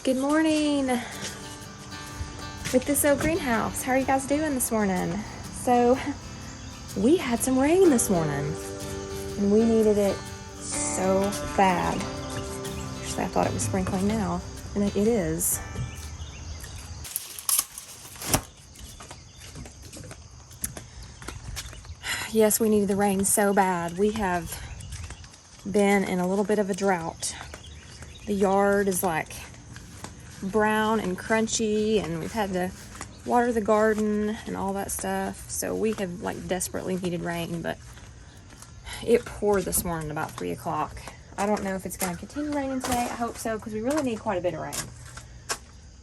Good morning with this old greenhouse. How are you guys doing this morning? So we had some rain this morning and we needed it so bad. Actually, I thought it was sprinkling now, and it is. Yes, we needed the rain so bad. We have been in a little bit of a drought. The yard is like brown and crunchy, and we've had to water the garden and all that stuff. So we have like desperately needed rain, but it poured this morning about 3 o'clock. I don't know if it's going to continue raining today. I hope so, because we really need quite a bit of rain.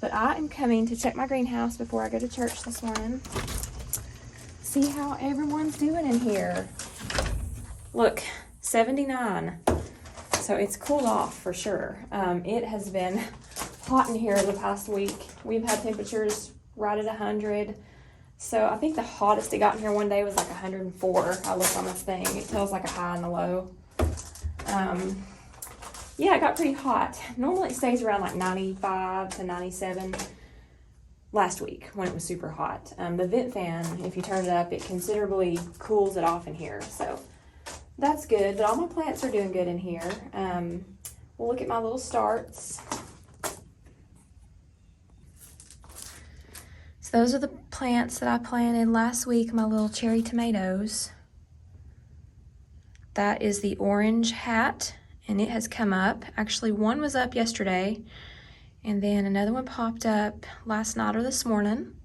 But I am coming to check my greenhouse before I go to church this morning. See how everyone's doing in here. Look, 79. So it's cooled off for sure. It has been hot in here the past week. We've had temperatures right at 100. So I think the hottest it got in here one day was like 104. I looked on this thing. It tells like a high and a low. Yeah, it got pretty hot. Normally it stays around like 95 to 97 last week when it was super hot. The vent fan, if you turn it up, it considerably cools it off in here. So that's good, but all my plants are doing good in here. We'll look at my little starts. So those are the plants that I planted last week, my little cherry tomatoes. That is the orange hat, and it has come up. Actually, one was up yesterday, and then another one popped up last night or this morning.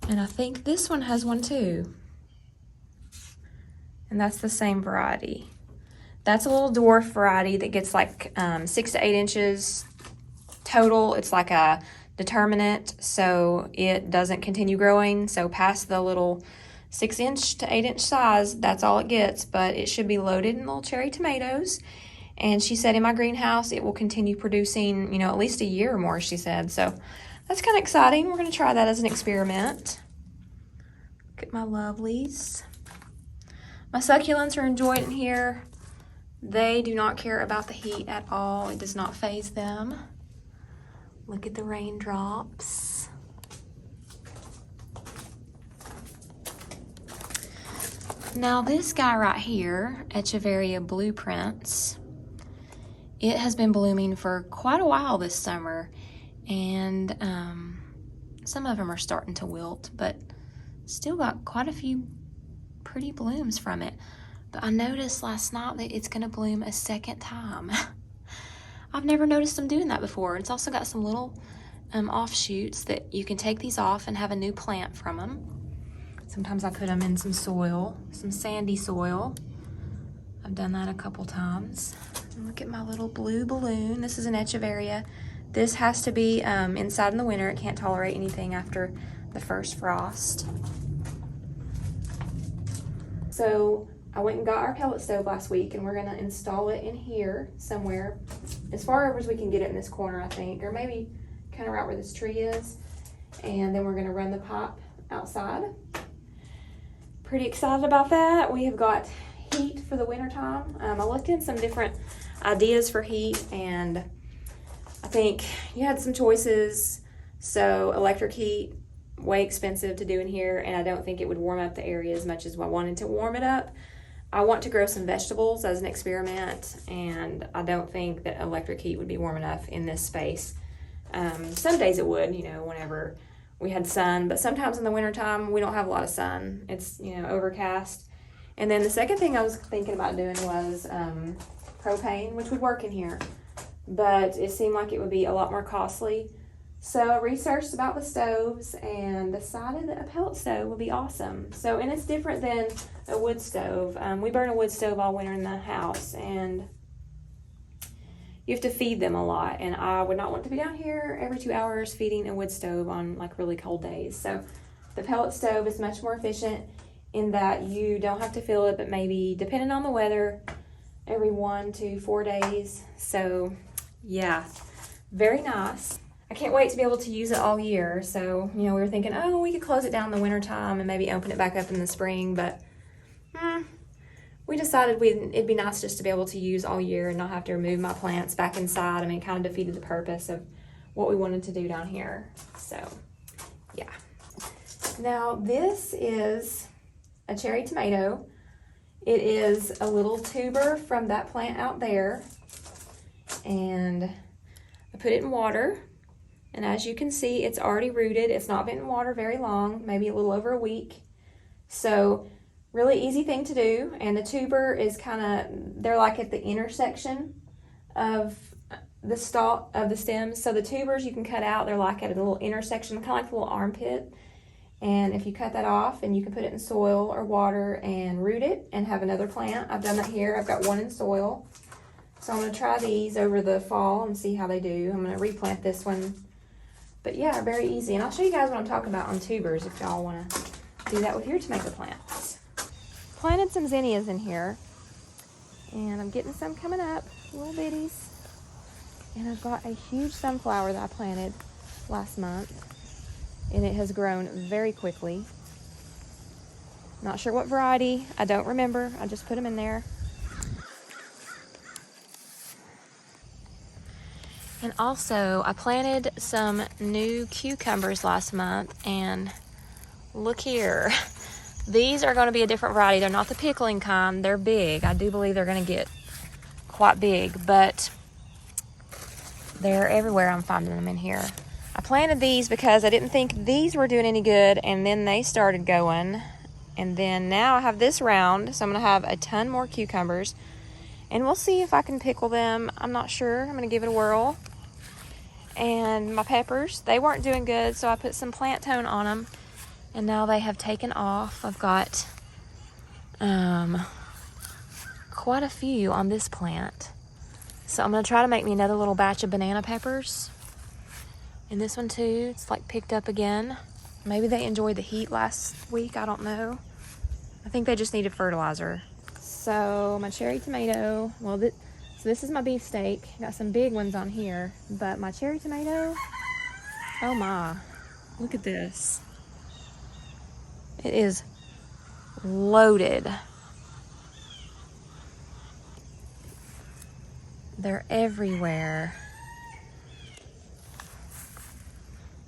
And I think this one has one too. And that's the same variety. That's a little dwarf variety that gets like 6 to 8 inches total. It's like a determinate, so it doesn't continue growing. So past the little 6-inch to 8-inch size, that's all it gets, but it should be loaded in little cherry tomatoes. And she said in my greenhouse, it will continue producing, at least a year or more, she said. So that's kind of exciting. We're going to try that as an experiment. Look at my lovelies. My succulents are enjoying it here. They do not care about the heat at all. It does not faze them. Look at the raindrops. Now this guy right here, Echeveria Blueprints, it has been blooming for quite a while this summer, and some of them are starting to wilt, but still got quite a few pretty blooms from it. But I noticed last night that it's going to bloom a second time. I've never noticed them doing that before. It's also got some little offshoots that you can take these off and have a new plant from them. Sometimes I put them in some soil, some sandy soil. I've done that a couple times. And look at my little blue balloon. This is an Echeveria. This has to be inside in the winter. It can't tolerate anything after the first frost. So I went and got our pellet stove last week, and we're gonna install it in here somewhere, as far over as we can get it in this corner, I think, or maybe kind of right where this tree is. And then we're gonna run the pipe outside. Pretty excited about that. We have got heat for the winter time. I looked in some different ideas for heat, and I think you had some choices. So electric heat, way expensive to do in here, and I don't think it would warm up the area as much as I wanted to warm it up. I want to grow some vegetables as an experiment, and I don't think that electric heat would be warm enough in this space. Some days it would, whenever we had sun, but sometimes in the wintertime we don't have a lot of sun. It's, overcast. And then the second thing I was thinking about doing was propane, which would work in here, but it seemed like it would be a lot more costly. So I researched about the stoves and decided that a pellet stove would be awesome. So, and it's different than a wood stove. We burn a wood stove all winter in the house, and you have to feed them a lot. And I would not want to be down here every 2 hours feeding a wood stove on like really cold days. So the pellet stove is much more efficient in that you don't have to fill it, but maybe, depending on the weather, every 1 to 4 days. So yeah, very nice. I can't wait to be able to use it all year. So, we were thinking, oh, we could close it down in the winter time and maybe open it back up in the spring, but we decided it'd be nice just to be able to use all year and not have to remove my plants back inside. I mean, it kind of defeated the purpose of what we wanted to do down here. So, yeah. Now, this is a cherry tomato. It is a little tuber from that plant out there. And I put it in water. And as you can see, it's already rooted. It's not been in water very long, maybe a little over a week. So, really easy thing to do. And the tuber is kind of, they're like at the intersection of the stalk of the stems. So the tubers you can cut out, they're like at a little intersection, kind of like a little armpit. And if you cut that off, and you can put it in soil or water and root it and have another plant. I've done that here. I've got one in soil. So I'm going to try these over the fall and see how they do. I'm going to replant this one. But yeah, very easy. And I'll show you guys what I'm talking about on tubers if y'all want to do that with your tomato plants. Planted some zinnias in here. And I'm getting some coming up, little bitties. And I've got a huge sunflower that I planted last month. And it has grown very quickly. Not sure what variety. I don't remember. I just put them in there. And also, I planted some new cucumbers last month. And look here. These are going to be a different variety. They're not the pickling kind. They're big. I do believe they're going to get quite big. But they're everywhere. I'm finding them in here. I planted these because I didn't think these were doing any good, and then they started going. And then now I have this round, so I'm going to have a ton more cucumbers. And we'll see if I can pickle them. I'm not sure. I'm going to give it a whirl. And my peppers, they weren't doing good, so I put some plant tone on them. And now they have taken off. I've got quite a few on this plant. So I'm going to try to make me another little batch of banana peppers. And this one too, it's like picked up again. Maybe they enjoyed the heat last week, I don't know. I think they just needed fertilizer. So my cherry tomato, well, so this is my beefsteak. Got some big ones on here, but my cherry tomato, oh my, look at this. It is loaded. They're everywhere.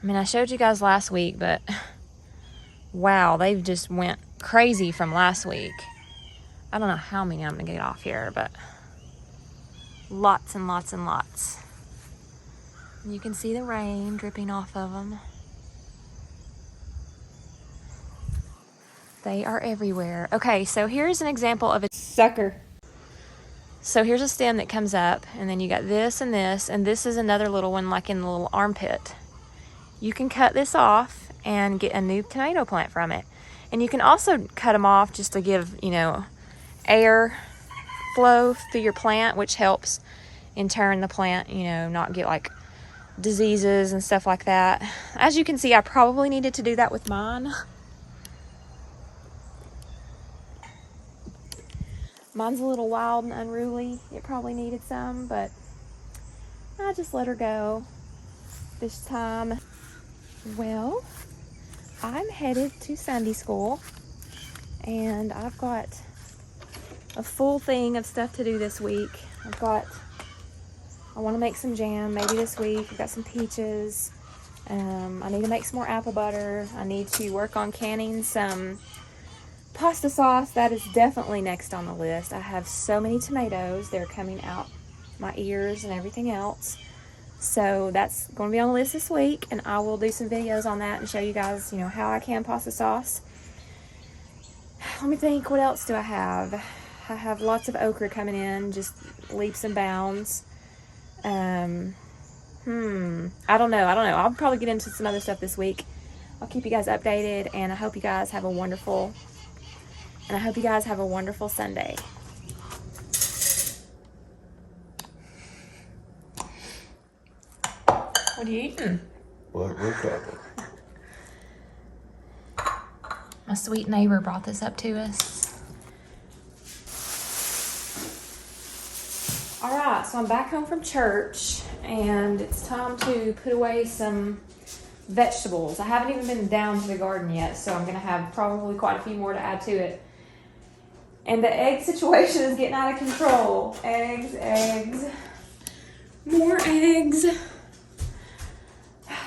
I mean, I showed you guys last week, but wow, they've just went crazy from last week. I don't know how many I'm gonna get off here, but lots and lots and lots. And you can see the rain dripping off of them. They are everywhere. Okay, so here's an example of a sucker. So here's a stem that comes up, and then you got this, and this is another little one like in the little armpit. You can cut this off and get a new tomato plant from it. And you can also cut them off just to give, air flow through your plant, which helps in turn the plant, not get like diseases and stuff like that. As you can see, I probably needed to do that with mine. Mine's a little wild and unruly. It probably needed some, but I just let her go this time. Well, I'm headed to Sunday school, and I've got a full thing of stuff to do this week. I want to make some jam maybe this week. I've got some peaches. I need to make some more apple butter. I need to work on canning some pasta sauce. That is definitely next on the list. I have so many tomatoes. They're coming out my ears and everything else. So that's going to be on the list this week, and I will do some videos on that and show you guys, how I can pasta sauce. Let me think, what else do I have? I have lots of okra coming in, just leaps and bounds. I don't know. I'll probably get into some other stuff this week. I'll keep you guys updated, and I hope you guys have a wonderful Sunday. What are you eating? Black red pepper. My sweet neighbor brought this up to us. All right, so I'm back home from church, and it's time to put away some vegetables. I haven't even been down to the garden yet, so I'm going to have probably quite a few more to add to it. And the egg situation is getting out of control. Eggs. More eggs.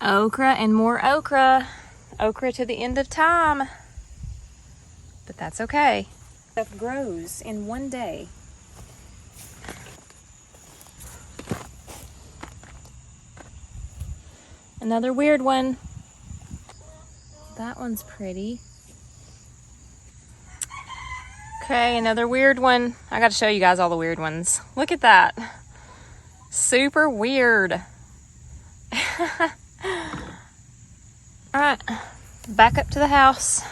Okra and more okra. Okra to the end of time. But that's okay. Stuff grows in one day. Another weird one. That one's pretty. Okay, another weird one. I gotta show you guys all the weird ones. Look at that. Super weird. Alright, back up to the house.